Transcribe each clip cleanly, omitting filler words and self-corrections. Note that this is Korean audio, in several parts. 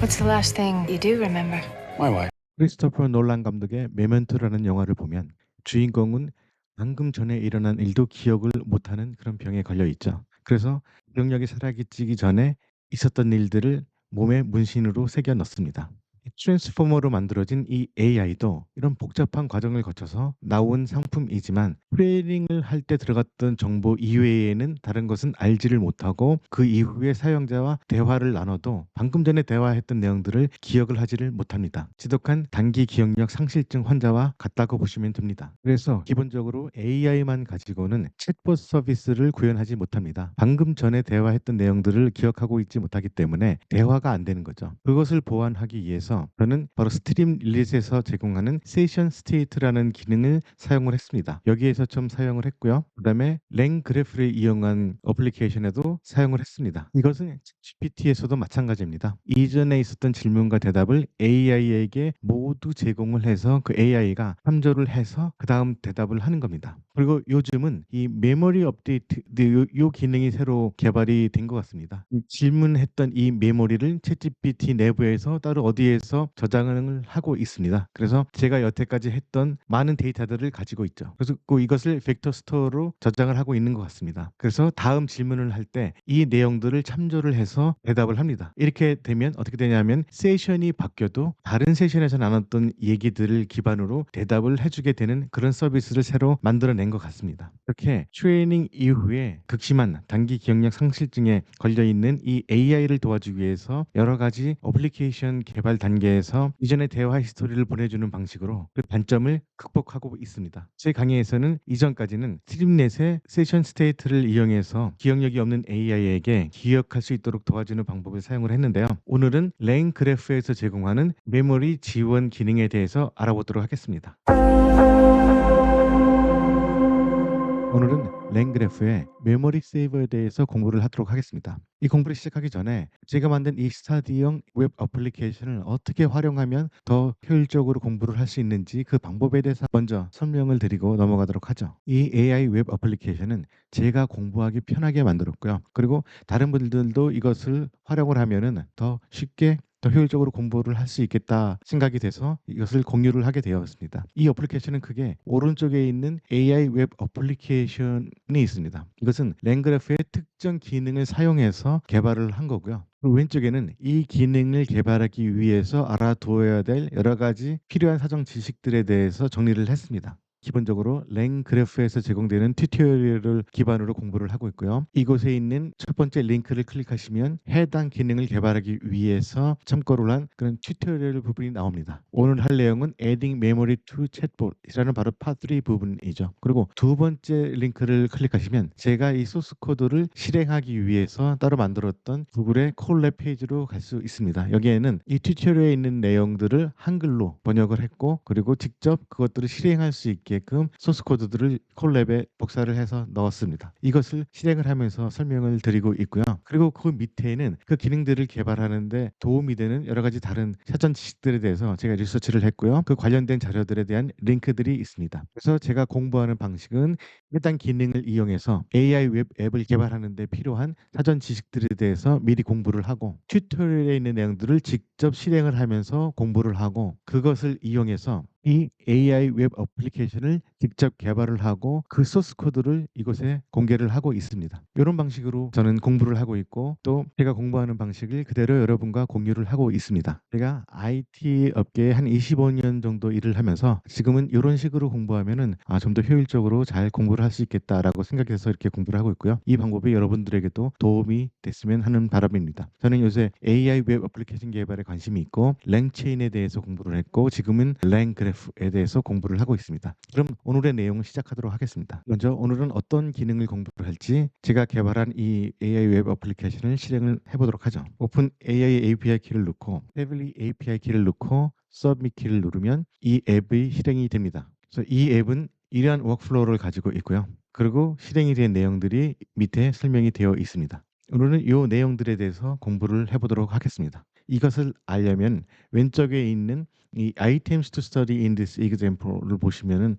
What's the last thing you do remember? My wife. 크리스토퍼 놀란 감독의 메멘토라는 영화를 보면 주인공은 방금 전에 일어난 일도 기억을 못하는 그런 병에 걸려 있죠. 그래서 기억력이 사라지기 전에 있었던 일들을 몸에 문신으로 새겨 넣습니다. 이 트랜스포머로 만들어진 이 AI도 이런 복잡한 과정을 거쳐서 나온 상품이지만 트레이닝을 할 때 들어갔던 정보 이외에는 다른 것은 알지를 못하고 그 이후에 사용자와 대화를 나눠도 방금 전에 대화했던 내용들을 기억을 하지를 못합니다. 지독한 단기 기억력 상실증 환자와 같다고 보시면 됩니다. 그래서 기본적으로 AI만 가지고는 챗봇 서비스를 구현하지 못합니다. 방금 전에 대화했던 내용들을 기억하고 있지 못하기 때문에 대화가 안 되는 거죠. 그것을 보완하기 위해서 저는 바로 스트림릿에서 제공하는 세션 스테이트라는 기능을 사용을 했습니다. 여기에서 좀 사용을 했고요. 그다음에 랭그래프를 이용한 어플리케이션에도 사용을 했습니다. 이것은 GPT에서도 마찬가지입니다. 이전에 있었던 질문과 대답을 AI에게 모두 제공을 해서 그 AI가 참조를 해서 그 다음 대답을 하는 겁니다. 그리고 요즘은 이 메모리 업데이트 요 기능이 새로 개발이 된 것 같습니다. 질문했던 이 메모리를 챗GPT 내부에서 따로 어디에서 저장을 하고 있습니다. 그래서 제가 여태까지 했던 많은 데이터들을 가지고 있죠. 그래서 이것을 벡터 스토어로 저장을 하고 있는 것 같습니다. 그래서 다음 질문을 할 때 이 내용들을 참조를 해서 대답을 합니다. 이렇게 되면 어떻게 되냐면 세션이 바뀌어도 다른 세션에서 나눴던 얘기들을 기반으로 대답을 해주게 되는 그런 서비스를 새로 만들어낸 것 같습니다. 이렇게 트레이닝 이후에 극심한 단기 기억력 상실증에 걸려있는 이 AI를 도와주기 위해서 여러 가지 어플리케이션 개발 단계에서 이전의 대화 히스토리를 보내주는 방식으로 그 단점을 극복하고 있습니다. 제 강의에서는 이전까지는 스트림넷의 세션 스테이트를 이용해서 기억력이 없는 AI에게 기억할 수 있도록 도와주는 방법을 사용을 했는데요. 오늘은 랭그래프에서 제공하는 메모리 지원 기능에 대해서 알아보도록 하겠습니다. 오늘은 랭그래프의 메모리 세이버에 대해서 공부를 하도록 하겠습니다. 이 공부를 시작하기 전에 제가 만든 이 스타디형 웹 어플리케이션을 어떻게 활용하면 더 효율적으로 공부를 할 수 있는지 그 방법에 대해서 먼저 설명을 드리고 넘어가도록 하죠. 이 AI 웹 어플리케이션은 제가 공부하기 편하게 만들었고요. 그리고 다른 분들도 이것을 활용을 하면은 더 쉽게 더 효율적으로 공부를 할 수 있겠다 생각이 돼서 이것을 공유를 하게 되었습니다. 이 어플리케이션은 크게 오른쪽에 있는 AI 웹 어플리케이션이 있습니다. 이것은 랭그래프의 특정 기능을 사용해서 개발을 한 거고요. 그리고 왼쪽에는 이 기능을 개발하기 위해서 알아두어야 될 여러 가지 필요한 사정 지식들에 대해서 정리를 했습니다. 기본적으로 랭그래프에서 제공되는 튜토리얼을 기반으로 공부를 하고 있고요. 이곳에 있는 첫 번째 링크를 클릭하시면 해당 기능을 개발하기 위해서 참고를 한 그런 튜토리얼 부분이 나옵니다. 오늘 할 내용은 Adding Memory to Chatbot이라는 바로 파트 3 부분이죠. 그리고 두 번째 링크를 클릭하시면 제가 이 소스 코드를 실행하기 위해서 따로 만들었던 구글의 콜랩 페이지로 갈 수 있습니다. 여기에는 이 튜토리얼에 있는 내용들을 한글로 번역을 했고 그리고 직접 그것들을 실행할 수 있게끔 소스 코드들을 콜랩에 복사를 해서 넣었습니다. 이것을 실행을 하면서 설명을 드리고 있고요. 그리고 그 밑에는 그 기능들을 개발하는데 도움이 되는 여러 가지 다른 사전 지식들에 대해서 제가 리서치를 했고요. 그 관련된 자료들에 대한 링크들이 있습니다. 그래서 제가 공부하는 방식은 일단 기능을 이용해서 AI 웹 앱을 개발하는 데 필요한 사전 지식들에 대해서 미리 공부를 하고 튜토리얼에 있는 내용들을 직접 실행을 하면서 공부를 하고 그것을 이용해서 이 AI 웹 어플리케이션을 직접 개발을 하고 그 소스 코드를 이곳에 공개를 하고 있습니다. 이런 방식으로 저는 공부를 하고 있고 또 제가 공부하는 방식을 그대로 여러분과 공유를 하고 있습니다. 제가 IT 업계에 한 25년 정도 일을 하면서 지금은 이런 식으로 공부하면은 좀 더 효율적으로 잘 공부를 할 수 있겠다라고 생각해서 이렇게 공부를 하고 있고요. 이 방법이 여러분들에게도 도움이 됐으면 하는 바람입니다. 저는 요새 AI 웹 어플리케이션 개발에 관심이 있고 랭체인에 대해서 공부를 했고 지금은 랭그래프에 대해서 공부를 하고 있습니다. 그럼 오늘의 내용을 시작하도록 하겠습니다. 먼저 오늘은 어떤 기능을 공부를 할지 제가 개발한 이 AI 웹 어플리케이션을 실행을 해보도록 하죠. 오픈 AI API 키를 넣고 Heavily API 키를 넣고 서브밋 키를 누르면 이 앱이 실행이 됩니다. 그래서 이 앱은 이러한 워크플로우를 가지고 있고요. 그리고 실행이 된 내용들이 밑에 설명이 되어 있습니다. 오늘은 이 내용들에 대해서 공부를 해보도록 하겠습니다. 이것을 알려면 왼쪽에 있는 이 items to study in this example를 보시면은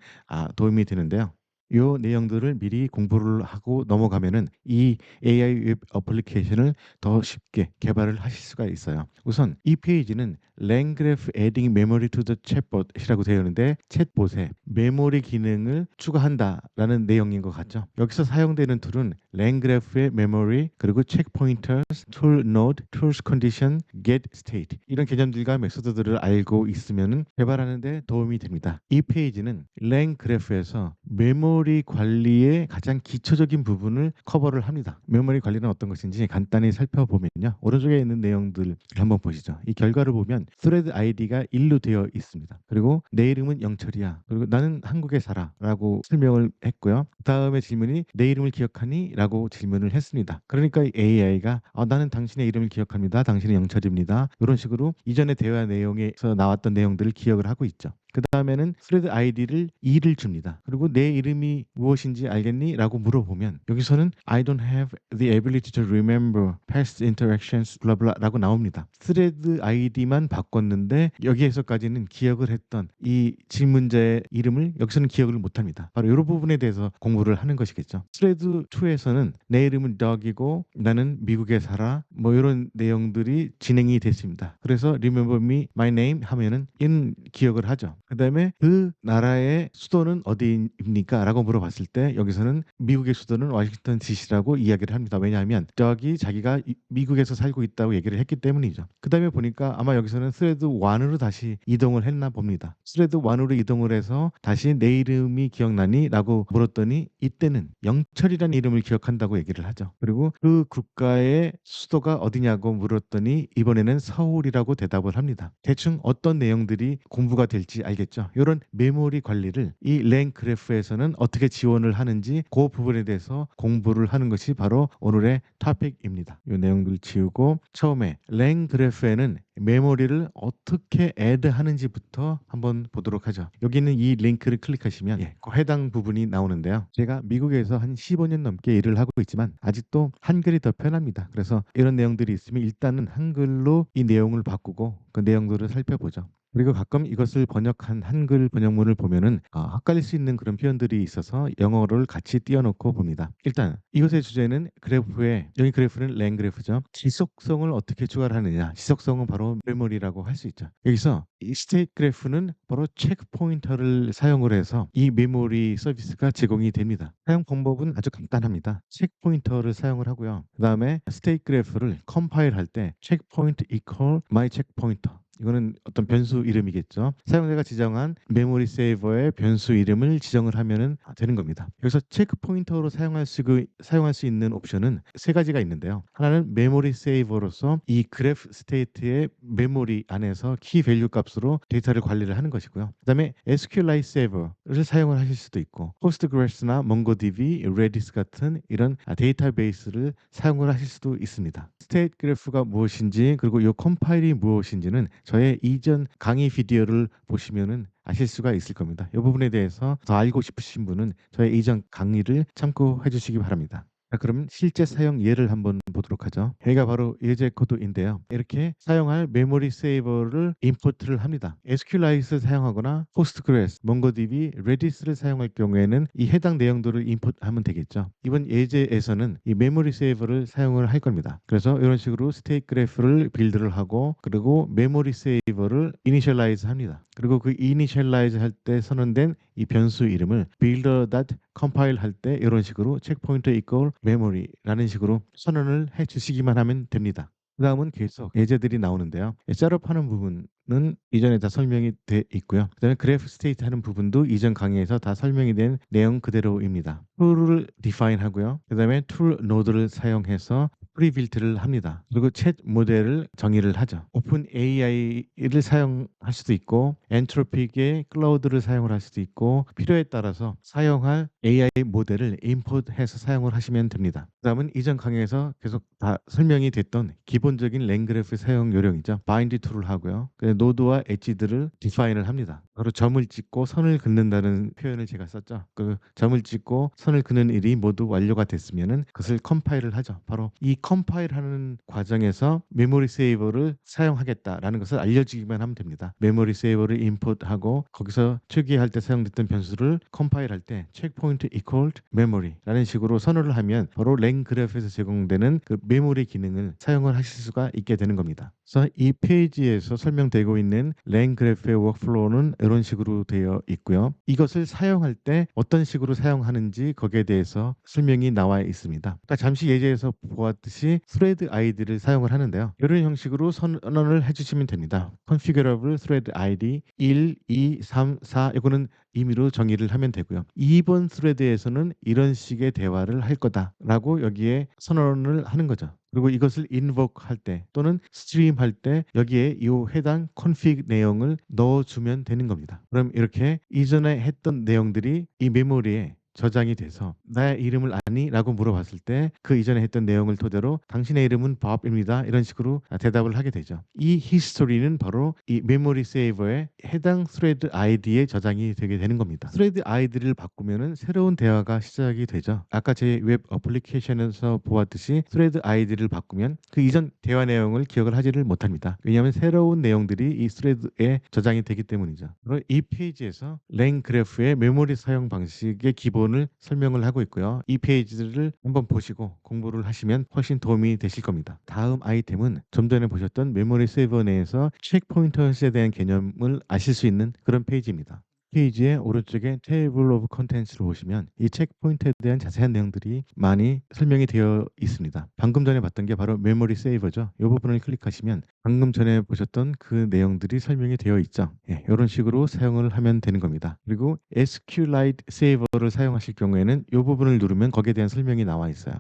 도움이 되는데요. 요 내용들을 미리 공부를 하고 넘어가면은 이 AI 웹 어플리케이션을 더 쉽게 개발을 하실 수가 있어요. 우선 이 페이지는 Langgraph Adding Memory to the Chatbot이라고 되어 있는데 챗봇에 메모리 기능을 추가한다라는 내용인 것 같죠. 여기서 사용되는 툴은 Langgraph의 메모리 그리고 체크 포인터스, 툴 노드, 툴스 컨디션, get state 이런 개념들과 메소드들을 알고 있으면은 개발하는 데 도움이 됩니다. 이 페이지는 Langgraph에서 메모리 관리의 가장 기초적인 부분을 커버를 합니다. 메모리 관리는 어떤 것인지 간단히 살펴보면요. 오른쪽에 있는 내용들을 한번 보시죠. 이 결과를 보면 thread ID가 1로 되어 있습니다. 그리고 내 이름은 영철이야. 그리고 나는 한국에 살아 라고 설명을 했고요. 다음에 질문이 내 이름을 기억하니? 라고 질문을 했습니다. 그러니까 AI가 나는 당신의 이름을 기억합니다. 당신은 영철입니다. 이런 식으로 이전의 대화 내용에서 나왔던 내용들을 기억을 하고 있죠. 그 다음에는 thread ID를 2를 줍니다. 그리고 내 이름이 무엇인지 알겠니? 라고 물어보면 여기서는 I don't have the ability to remember past interactions blah blah 라고 나옵니다. thread ID만 바꿨는데 여기에서까지는 기억을 했던 이 질문자의 이름을 여기서는 기억을 못합니다. 바로 이런 부분에 대해서 공부를 하는 것이겠죠. thread 2에서는 내 이름은 Doug이고 나는 미국에 살아 뭐 이런 내용들이 진행이 됐습니다. 그래서 remember me, my name 하면은 이는 기억을 하죠. 그 다음에 그 나라의 수도는 어디입니까? 라고 물어봤을 때 여기서는 미국의 수도는 워싱턴 DC라고 이야기를 합니다. 왜냐하면 저기 자기가 미국에서 살고 있다고 얘기를 했기 때문이죠. 그 다음에 보니까 아마 여기서는 스레드 1으로 다시 이동을 했나 봅니다. 스레드 1으로 이동을 해서 다시 내 이름이 기억나니? 라고 물었더니 이때는 영철이라는 이름을 기억한다고 얘기를 하죠. 그리고 그 국가의 수도가 어디냐고 물었더니 이번에는 서울이라고 대답을 합니다. 대충 어떤 내용들이 공부가 될지 알겠죠. 이런 메모리 관리를 이 랭그래프에서는 어떻게 지원을 하는지 그 부분에 대해서 공부를 하는 것이 바로 오늘의 토픽입니다. 이 내용들 지우고 처음에 랭그래프에는 메모리를 어떻게 애드하는지부터 한번 보도록 하죠. 여기 있는 이 링크를 클릭하시면 그 해당 부분이 나오는데요. 제가 미국에서 한 15년 넘게 일을 하고 있지만 아직도 한글이 더 편합니다. 그래서 이런 내용들이 있으면 일단은 한글로 이 내용을 바꾸고 그 내용들을 살펴보죠. 그리고 가끔 이것을 번역한 한글 번역문을 보면은 헷갈릴 수 있는 그런 표현들이 있어서 영어를 같이 띄워놓고 봅니다. 일단 이것의 주제는 그래프에 여기 그래프는 랭그래프죠. 지속성을 어떻게 추가를 하느냐. 지속성은 바로 메모리라고 할 수 있죠. 여기서 이 스테이트 그래프는 바로 체크 포인터를 사용을 해서 이 메모리 서비스가 제공이 됩니다. 사용 방법은 아주 간단합니다. 체크 포인터를 사용을 하고요. 그 다음에 스테이트 그래프를 컴파일할 때 체크 포인트 equal my 체크 포인터 이거는 어떤 변수 이름이겠죠. 사용자가 지정한 메모리 세이버의 변수 이름을 지정을 하면 되는 겁니다. 여기서 체크 포인터로 사용할 수 있는 옵션은 세 가지가 있는데요. 하나는 메모리 세이버로서 이 그래프 스테이트의 메모리 안에서 키 밸류 값으로 데이터를 관리를 하는 것이고요. 그다음에 SQLite 세이버를 사용을 하실 수도 있고 포스트그레스나 몽고DB, 레디스 같은 이런 데이터베이스를 사용을 하실 수도 있습니다. 스테이트 그래프가 무엇인지 그리고 이 컴파일이 무엇인지는 저의 이전 강의 비디오를 보시면은 아실 수가 있을 겁니다. 이 부분에 대해서 더 알고 싶으신 분은 저의 이전 강의를 참고해 주시기 바랍니다. 자, 그럼 실제 사용 예를 한번 보도록 하죠. 여기가 바로 예제 코드인데요. 이렇게 사용할 메모리 세이버를 임포트를 합니다. SQLite를 사용하거나 포스트그레스, 몽고DB, 레디스를 사용할 경우에는 이 해당 내용들을 임포트하면 되겠죠. 이번 예제에서는 이 메모리 세이버를 사용을 할 겁니다. 그래서 이런 식으로 스테이트 그래프를 빌드를 하고 그리고 메모리 세이버를 이니셜라이즈 합니다. 그리고 그 이니셜라이즈 할 때 선언된 이 변수 이름을 builder.compile 할 때 이런 식으로 체크포인트 equal memory라는 식으로 선언을 해 주시기만 하면 됩니다. 그 다음은 계속 예제들이 나오는데요. 셋업하는 부분은 이전에 다 설명이 돼 있고요. 그 다음에 그래프 스테이트 하는 부분도 이전 강의에서 다 설명이 된 내용 그대로입니다. 툴을 define 하고요. 그 다음에 툴 노드를 사용해서 프리빌트를 합니다. 그리고 챗 모델을 정의를 하죠. 오픈 AI를 사용할 수도 있고 엔트로픽의 클라우드를 사용을 할 수도 있고 필요에 따라서 사용할 AI 모델을 임포트해서 사용을 하시면 됩니다. 그다음은 이전 강의에서 계속 다 설명이 됐던 기본적인 랭그래프 사용 요령이죠. 바인드 툴을 하고요. 노드와 엣지들을 디파인을 합니다. 바로 점을 찍고 선을 긋는다는 표현을 제가 썼죠. 그 점을 찍고 선을 긋는 일이 모두 완료가 됐으면은 그것을 컴파일을 하죠. 바로 이 컴파일하는 과정에서 메모리 세이버를 사용하겠다라는 것을 알려주기만 하면 됩니다. 메모리 세이버를 인풋하고 거기서 초기화할 때 사용됐던 변수를 컴파일할 때 체크포인트 equaled memory라는 식으로 선언을 하면 바로 랭그래프에서 제공되는 그 메모리 기능을 사용을 하실 수가 있게 되는 겁니다. 그래서 이 페이지에서 설명되고 있는 랭그래프의 워크플로우는 이런 식으로 되어 있고요. 이것을 사용할 때 어떤 식으로 사용하는지 거기에 대해서 설명이 나와 있습니다. 그러니까 잠시 예제에서 보았듯이 thread id를 사용을 하는데요. 이런 형식으로 선언을 해주시면 됩니다. configurable thread id 1, 2, 3, 4 이거는 임의로 정의를 하면 되고요. 2번 thread에서는 이런 식의 대화를 할 거다라고 여기에 선언을 하는 거죠. 그리고 이것을 invoke 할 때 또는 stream 할 때 여기에 이 해당 config 내용을 넣어주면 되는 겁니다. 그럼 이렇게 이전에 했던 내용들이 이 메모리에 저장이 돼서 나의 이름을 아니? 라고 물어봤을 때 그 이전에 했던 내용을 토대로 당신의 이름은 Bob입니다. 이런 식으로 대답을 하게 되죠. 이 히스토리는 바로 이 메모리 세이버의 해당 thread id에 저장이 되게 되는 겁니다. thread id를 바꾸면은 새로운 대화가 시작이 되죠. 아까 제 웹 어플리케이션에서 보았듯이 thread id를 바꾸면 그 이전 대화 내용을 기억을 하지를 못합니다. 왜냐하면 새로운 내용들이 이 thread에 저장이 되기 때문이죠. 그리고 이 페이지에서 랭그래프의 메모리 사용 방식의 기본을 설명을 하고 있고요. 이 페이지를 한번 보시고 공부를 하시면 훨씬 도움이 되실 겁니다. 다음 아이템은 좀 전에 보셨던 메모리 세이버 내에서 체크 포인터스에 대한 개념을 아실 수 있는 그런 페이지입니다. 페이지의 오른쪽에 테이블 오브 컨텐츠를 보시면 이 체크포인트에 대한 자세한 내용들이 많이 설명이 되어 있습니다. 방금 전에 봤던 게 바로 메모리 세이버죠. 이 부분을 클릭하시면 방금 전에 보셨던 그 내용들이 설명이 되어 있죠. 예, 이런 식으로 사용을 하면 되는 겁니다. 그리고 SQLite 세이버를 사용하실 경우에는 이 부분을 누르면 거기에 대한 설명이 나와 있어요.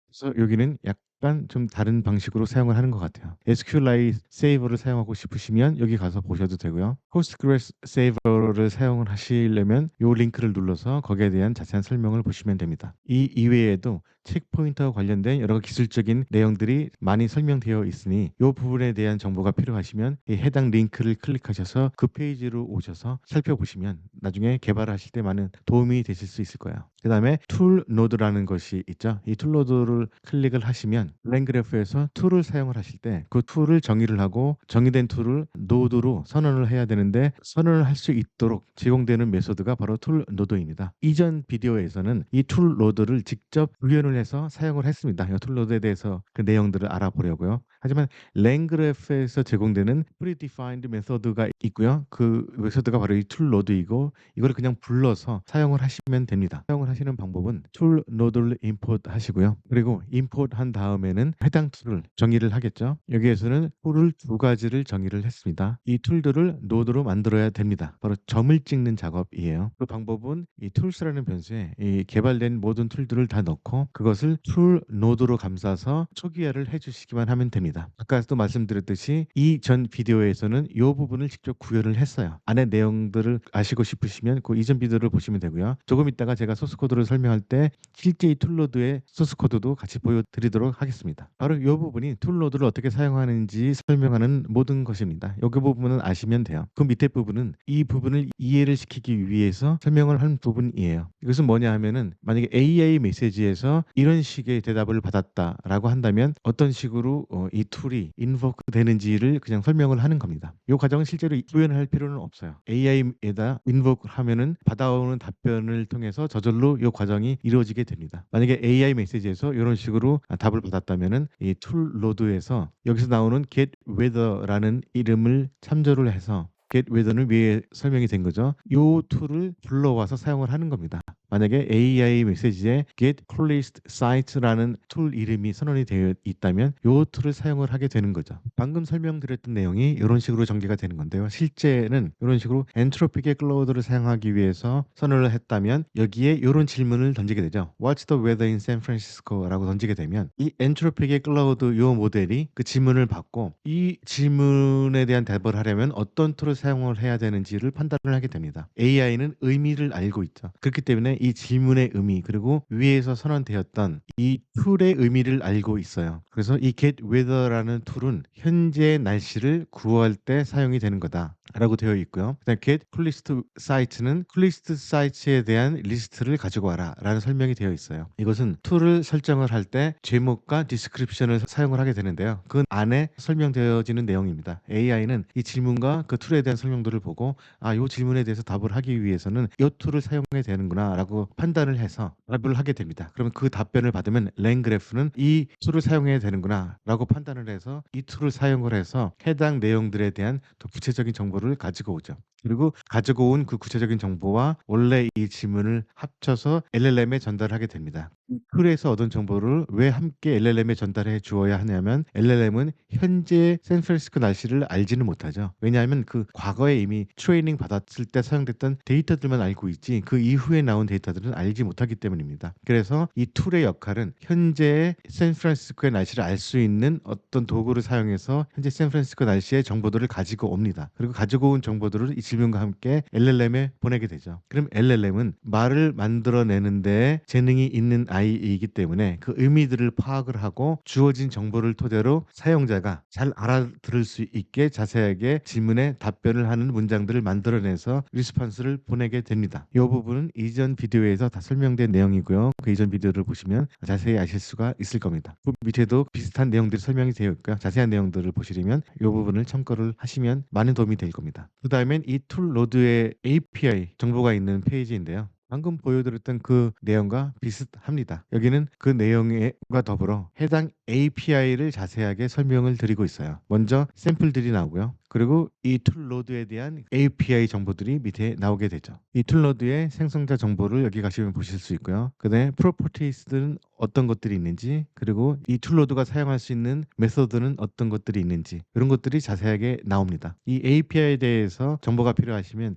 그래서 여기는 약간 좀 다른 방식으로 사용을 하는 것 같아요. SQLite 세이버를 사용하고 싶으시면 여기 가서 보셔도 되고요. Postgres 세이버를 사용을 하시려면 이 링크를 눌러서 거기에 대한 자세한 설명을 보시면 됩니다. 이 이외에도 체크포인트와 관련된 여러 기술적인 내용들이 많이 설명되어 있으니 이 부분에 대한 정보가 필요하시면 이 해당 링크를 클릭하셔서 그 페이지로 오셔서 살펴보시면 나중에 개발하실 때 많은 도움이 되실 수 있을 거예요. 그 다음에 툴 노드라는 것이 있죠. 이 툴 노드를 클릭을 하시면 랭그래프에서 툴을 사용을 하실 때 그 툴을 정의를 하고 정의된 툴을 노드로 선언을 해야 되는데 선언을 할 수 있도록 제공되는 메소드가 바로 툴 노드입니다. 이전 비디오에서는 이 툴 노드를 직접 구현을 해서 사용을 했습니다. 이 툴 노드에 대해서 그 내용들을 알아보려고요. 하지만 랭그래프에서 제공되는 predefined 메소드가 있고요. 그 메소드가 바로 이 툴 노드이고 이걸 그냥 불러서 사용을 하시면 됩니다. 사용을 하시는 방법은 툴 노드를 임포트 하시고요. 그리고 임포트 한 다음에는 해당 툴을 정의를 하겠죠. 여기에서는 툴을 두 가지를 정의를 했습니다. 이 툴들을 노드로 만들어야 됩니다. 바로 점을 찍는 작업이에요. 그 방법은 이 툴스라는 변수에 이 개발된 모든 툴들을 다 넣고 그것을 툴 노드로 감싸서 초기화를 해주시기만 하면 됩니다. 아까도 말씀드렸듯이 이전 비디오에서는 이 부분을 직접 구현을 했어요. 안에 내용들을 아시고 싶으시면 그 이전 비디오를 보시면 되고요. 조금 이따가 제가 소스 코드를 설명할 때 실제 이 툴로드의 소스 코드도 같이 보여드리도록 하겠습니다. 바로 이 부분이 툴로드를 어떻게 사용하는지 설명하는 모든 것입니다. 여기 부분은 아시면 돼요. 그 밑에 부분은 이 부분을 이해를 시키기 위해서 설명을 한 부분이에요. 이것은 뭐냐 하면은 만약에 AI 메시지에서 이런 식의 대답을 받았다라고 한다면 어떤 식으로 이 툴이 인보크 되는지를 그냥 설명을 하는 겁니다. 이 과정은 실제로 구현을 할 필요는 없어요. AI에다 인보크 하면은 받아오는 답변을 통해서 저절로 이 과정이 이루어지게 됩니다. 만약에 AI 메시지에서 이런 식으로 답을 받았다면은 이 툴 로드에서 여기서 나오는 get weather라는 이름을 참조를 해서 get weather는 위에 설명이 된 거죠. 이 툴을 불러와서 사용을 하는 겁니다. 만약에 AI 메시지에 get coolest sites라는 툴 이름이 선언이 되어 있다면 이 툴을 사용을 하게 되는 거죠. 방금 설명드렸던 내용이 이런 식으로 전개가 되는 건데요. 실제는 이런 식으로 엔트로픽의 클라우드를 사용하기 위해서 선언을 했다면 여기에 이런 질문을 던지게 되죠. What's the weather in San Francisco라고 던지게 되면 이 엔트로픽의 클라우드 이 모델이 그 질문을 받고 이 질문에 대한 답을 하려면 어떤 툴을 사용을 해야 되는지를 판단을 하게 됩니다. AI는 의미를 알고 있죠. 그렇기 때문에 이 질문의 의미 그리고 위에서 선언되었던 이 툴의 의미를 알고 있어요. 그래서 이 get weather라는 툴은 현재 날씨를 구할 때 사용이 되는 거다. 라고 되어 있고요. 그다음에 get 쿨리스트 사이트는 쿨리스트 사이트에 대한 리스트를 가지고 와라 라는 설명이 되어 있어요. 이것은 툴을 설정을 할 때 제목과 디스크립션을 사용을 하게 되는데요. 그 안에 설명되어지는 내용입니다. AI는 이 질문과 그 툴에 대한 설명들을 보고 이 질문에 대해서 답을 하기 위해서는 이 툴을 사용해야 되는구나 라고 판단을 해서 답을 하게 됩니다. 그러면 그 답변을 받으면 랭그래프는 이 툴을 사용해야 되는구나 라고 판단을 해서 이 툴을 사용을 해서 해당 내용들에 대한 더 구체적인 정보를 가지고 오죠. 그리고 가지고 온 그 구체적인 정보와 원래 이 질문을 합쳐서 LLM에 전달하게 됩니다. 툴에서 얻은 정보를 왜 함께 LLM에 전달해 주어야 하냐면 LLM은 현재 샌프란시스코 날씨를 알지는 못하죠. 왜냐하면 그 과거에 이미 트레이닝 받았을 때 사용됐던 데이터들만 알고 있지 그 이후에 나온 데이터들은 알지 못하기 때문입니다. 그래서 이 툴의 역할은 현재 샌프란시스코의 날씨를 알 수 있는 어떤 도구를 사용해서 현재 샌프란시스코 날씨의 정보들을 가지고 옵니다. 그리고 가지고 온 정보들을 이 질문과 함께 LLM에 보내게 되죠. 그럼 LLM은 말을 만들어내는데 재능이 있는 아이이기 때문에 그 의미들을 파악을 하고 주어진 정보를 토대로 사용자가 잘 알아들을 수 있게 자세하게 질문에 답변을 하는 문장들을 만들어내서 리스폰스를 보내게 됩니다. 이 부분은 이전 비디오에서 다 설명된 내용이고요. 그 이전 비디오를 보시면 자세히 아실 수가 있을 겁니다. 그 밑에도 비슷한 내용들이 설명이 되어 있고요. 자세한 내용들을 보시려면 이 부분을 참고를 하시면 많은 도움이 될 겁니다. 그 다음엔 이 툴 로드의 API 정보가 있는 페이지인데요. 방금 보여드렸던 그 내용과 비슷합니다. 여기는 그 내용과 더불어 해당 API를 자세하게 설명을 드리고 있어요. 먼저 샘플들이 나오고요. 그리고 이 툴로드에 대한 API 정보들이 밑에 나오게 되죠. 이 툴로드의 생성자 정보를 여기 가시면 보실 수 있고요. 그다음에 프로퍼티스들은 어떤 것들이 있는지, 그리고 이 툴로드가 사용할 수 있는 메소드는 어떤 것들이 있는지, 이런 것들이 자세하게 나옵니다. 이 API에 대해서 정보가 필요하시면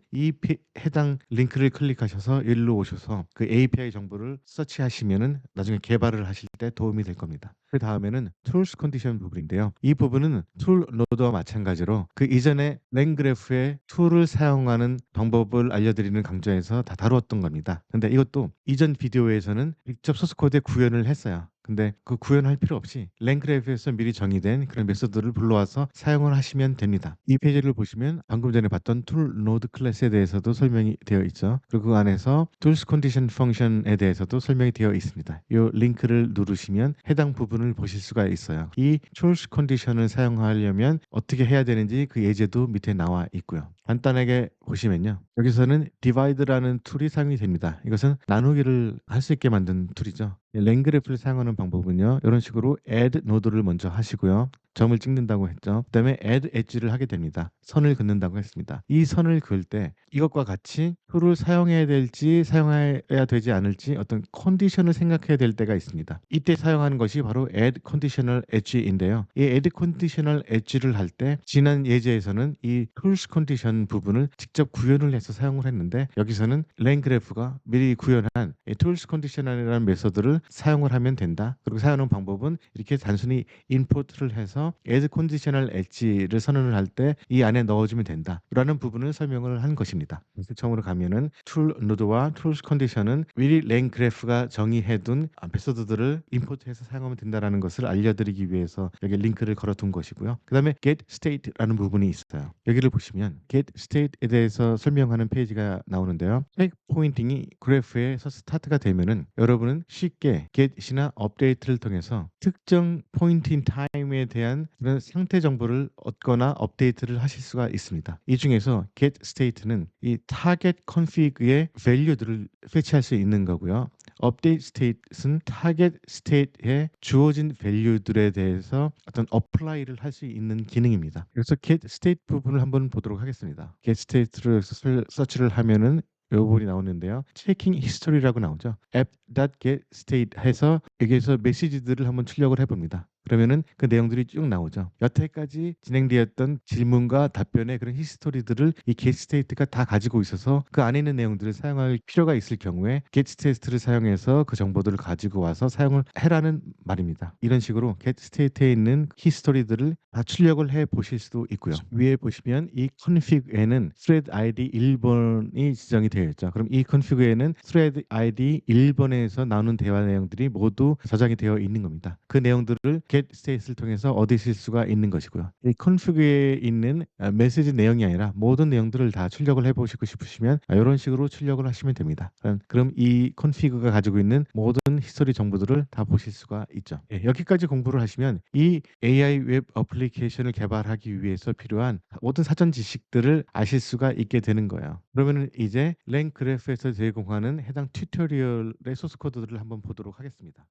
해당 링크를 클릭하셔서 일로 오셔서 그 API 정보를 서치하시면은 나중에 개발을 하실 때 도움이 될 겁니다. 그 다음에는 tools condition 부분인데요. 이 부분은 툴 로더와 마찬가지로 그 이전에 랭그래프의 툴을 사용하는 방법을 알려드리는 강좌에서 다 다루었던 겁니다. 근데 이것도 이전 비디오에서는 직접 소스 코드에 구현을 했어요. 근데 그 구현할 필요 없이 랭그래프에서 미리 정의된 그런 메소드를 불러와서 사용을 하시면 됩니다. 이 페이지를 보시면 방금 전에 봤던 툴 노드 클래스에 대해서도 설명이 되어 있죠. 그리고 그 안에서 tools condition function에 대해서도 설명이 되어 있습니다. 이 링크를 누르시면 해당 부분을 보실 수가 있어요. 이 tools condition을 사용하려면 어떻게 해야 되는지 그 예제도 밑에 나와 있고요. 간단하게 보시면요. 여기서는 divide라는 툴이 사용이 됩니다. 이것은 나누기를 할 수 있게 만든 툴이죠. 랭그래프를 사용하는 방법은요. 이런 식으로 add 노드를 먼저 하시고요. 점을 찍는다고 했죠. 그다음에 add edge를 하게 됩니다. 선을 긋는다고 했습니다. 이 선을 그을 때 이것과 같이 툴을 사용해야 될지 사용해야 되지 않을지 어떤 컨디션을 생각해야 될 때가 있습니다. 이때 사용하는 것이 바로 add conditional edge인데요. 이 add conditional edge를 할 때 지난 예제에서는 이 tools condition 부분을 직접 구현을 해서 사용을 했는데 여기서는 랭그래프가 미리 구현한 이 tools conditional이라는 메소드를 사용을 하면 된다. 그리고 사용하는 방법은 이렇게 단순히 인풋을 해서 add conditional edge를 선언을 할 때 이 안에 넣어주면 된다. 라는 부분을 설명을 한 것입니다. 그래서 처음으로 가면은 툴 노드와 tools condition은 미리 랭그래프가 정의해둔 메소드들을 인풋해서 사용하면 된다라는 것을 알려드리기 위해서 여기 링크를 걸어둔 것이고요. 그 다음에 get state라는 부분이 있어요. 여기를 보시면 get state에 대해서 설명하는 페이지가 나오는데요. 책 포인팅이 그래프에서 스타트가 되면은 여러분은 쉽게 get이나 update를 통해서 특정 point in time에 대한 그런 상태 정보를 얻거나 업데이트를 하실 수가 있습니다. 이 중에서 get state는 이 target config의 value들을 fetch할 수 있는 거고요. update state는 target state에 주어진 value들에 대해서 어떤 apply를 할 수 있는 기능입니다. 그래서 get state 부분을 한번 보도록 하겠습니다. get state를 서치를 하면은 이 부분이 나오는데요. checking history라고 나오죠. app.getState 해서 여기에서 메시지들을 한번 출력을 해봅니다. 그러면은 그 내용들이 쭉 나오죠. 여태까지 진행되었던 질문과 답변의 그런 히스토리들을 이 getState가 다 가지고 있어서 그 안에 있는 내용들을 사용할 필요가 있을 경우에 getState를 사용해서 그 정보들을 가지고 와서 사용을 해라는 말입니다. 이런 식으로 getState에 있는 히스토리들을 다 출력을 해 보실 수도 있고요. 위에 보시면 이 config에는 thread ID 1번이 지정이 되어 있죠. 그럼 이 config에는 thread ID 1번에서 나오는 대화 내용들이 모두 저장이 되어 있는 겁니다. 그 내용들을 get get state를 통해서 얻으실 수가 있는 것이고요. 이 config에 있는 메시지 내용이 아니라 모든 내용들을 다 출력을 해 보시고 싶으시면 요런 식으로 출력을 하시면 됩니다. 그럼 이 config가 가지고 있는 모든 히스토리 정보들을 다 보실 수가 있죠. 예, 여기까지 공부를 하시면 이 AI 웹 어플리케이션을 개발하기 위해서 필요한 모든 사전 지식들을 아실 수가 있게 되는 거예요. 그러면은 이제 랭그래프에서 제공하는 해당 튜토리얼의 소스 코드들을 한번 보도록 하겠습니다.